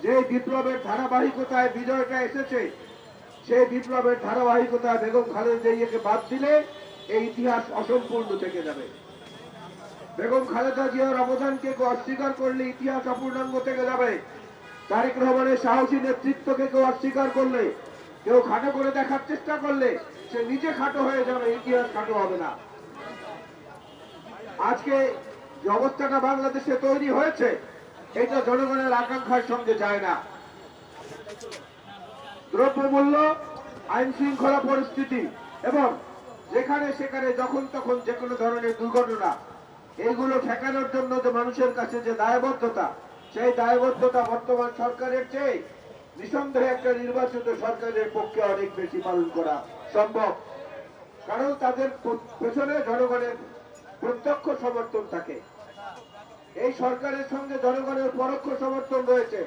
যে বিপ্লবের ধারাবাহিকতায় বিজয়টা এসেছে, সেই বিপ্লবের ধারাবাহিকতায় বেগম খালেদা জিয়াকে বাদ দিলে এই ইতিহাস অসম্পূর্ণ থেকে যাবে। বেগম খালেদা জিয়ার অবদানকে কেউ অস্বীকার করলে ইতিহাস অপূর্ণাঙ্গ থেকে যাবে। তারেক রহমানের সাহসী নেতৃত্বকে কেউ অস্বীকার করলে, কেউ খাটো করে দেখার চেষ্টা করলে সে নিজে খাটো হয়ে যাবে, ইতিহাস খাটো হবে না। আজকে যে অবস্থাটা বাংলাদেশে তৈরি হয়েছে, এটা জনগণের আকাঙ্ক্ষার সঙ্গে যায় না। দ্রব্যমূল্য, আইন শৃঙ্খলা পরিস্থিতি এবং যেখানে সেখানে যখন তখন যে কোনো ধরনের দুর্ঘটনা, এইগুলো ঠেকানোর জন্য যে মানুষের কাছে যে দায়বদ্ধতা, সেই দায়বদ্ধতা বর্তমান সরকারের চেয়ে নিঃসন্দেহে একটা নির্বাচিত সরকারের পক্ষে অনেক বেশি পালন করা সম্ভব। কারণ তাদের পেছনে জনগণের প্রত্যক্ষ সমর্থন থাকে। এই সরকারের সঙ্গে জনগণের পরোক্ষ সমর্থন রয়েছে।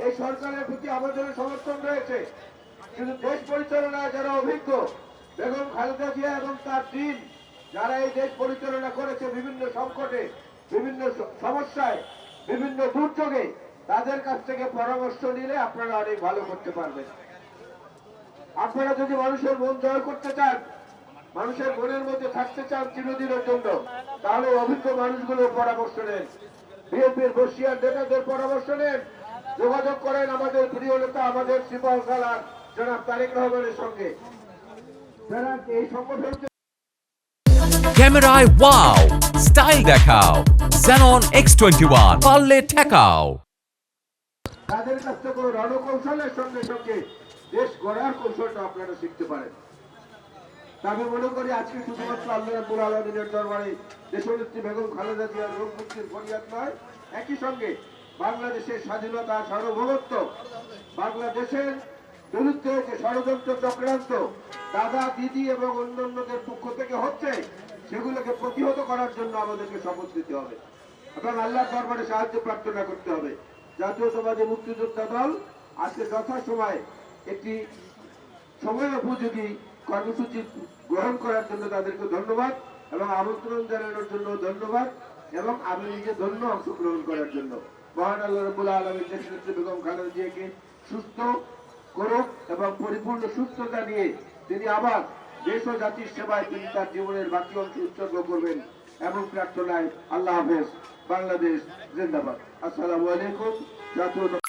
এই সরকারের প্রতি আমাদের সমর্থন রয়েছে। কিন্তু দেশ পরিচালনায় যারা অভিজ্ঞ, বেগম খালেদা জিয়া এবং তার টিম যারা এই দেশ পরিচালনা করেছে বিভিন্ন সংকটে, বিভিন্ন সমস্যায়, বিভিন্ন দুর্যোগে, তাদের কাছ থেকে পরামর্শ নিলে আপনারা অনেক ভালো করতে পারবেন। আপনারা যদি মানুষের মন জয় করতে চান, মানুষের মনের মধ্যে থাকতে চান চিরদিনের জন্য, তাহলে অভিজ্ঞ মানুষগুলোর পরামর্শ নেন, বিএনপির বর্ষিয়ান নেতাদের পরামর্শ নেন, যোগাযোগ করেন আমাদের প্রিয় নেতা, আমাদের সিপাহ সালার জনাব তারেক রহমানের সঙ্গে। এই সংগঠন ক্যামেরায় ওয়াও, স্টাইল দেখাও, Xenon X21 পারলে ঠেকাও। তাদের কাছ থেকে রণকৌশলের সঙ্গে সঙ্গে দেশ গড়ার কৌশলটা আপনারা শিখতে পারেন। আমি মনে করি আজকে শুধুমাত্র আল্লাহ রাব্বুল আলামিনের দরবারে দেশনেত্রী বেগম খালেদা জিয়ার রোগ মুক্তির ফরিয়াদ নয়, একই সঙ্গে বাংলাদেশের স্বাধীনতা, সার্বভৌমত্ব, বাংলাদেশের বিরুদ্ধে যে ষড়যন্ত্র চক্রান্ত দাদা দিদি এবং অন্যান্যদের পক্ষ থেকে হচ্ছে, সেগুলোকে প্রতিহত করার জন্য আমাদেরকে শপথ নিতে হবে এবং আল্লাহর দরবারে সাহায্য প্রার্থনা করতে হবে। জাতীয়তাবাদী মুক্তিযোদ্ধা দল আজকে যথাসময়ে একটি সময় উপযোগী কর্মসূচি গ্রহণ করার জন্য তাদেরকে ধন্যবাদ এবং আমন্ত্রণ জানানোর জন্য ধন্যবাদ এবং আমি নিজে ধন্য অংশগ্রহণ করার জন্য। মহান আল্লাহ রাব্বুল আলামিন দেশনেত্রী বেগম খালেদা জিয়াকে সুস্থ করুক এবং পরিপূর্ণ সুস্থতা নিয়ে তিনি আবার দেশ ও জাতির সেবায় তিনি তার জীবনের বাকি অংশ উৎসর্গ করবেন এমন প্রার্থনায় আল্লাহ হাফেজ। বাংলাদেশ জিন্দাবাদ। আসসালামু আলাইকুম। জাতীয়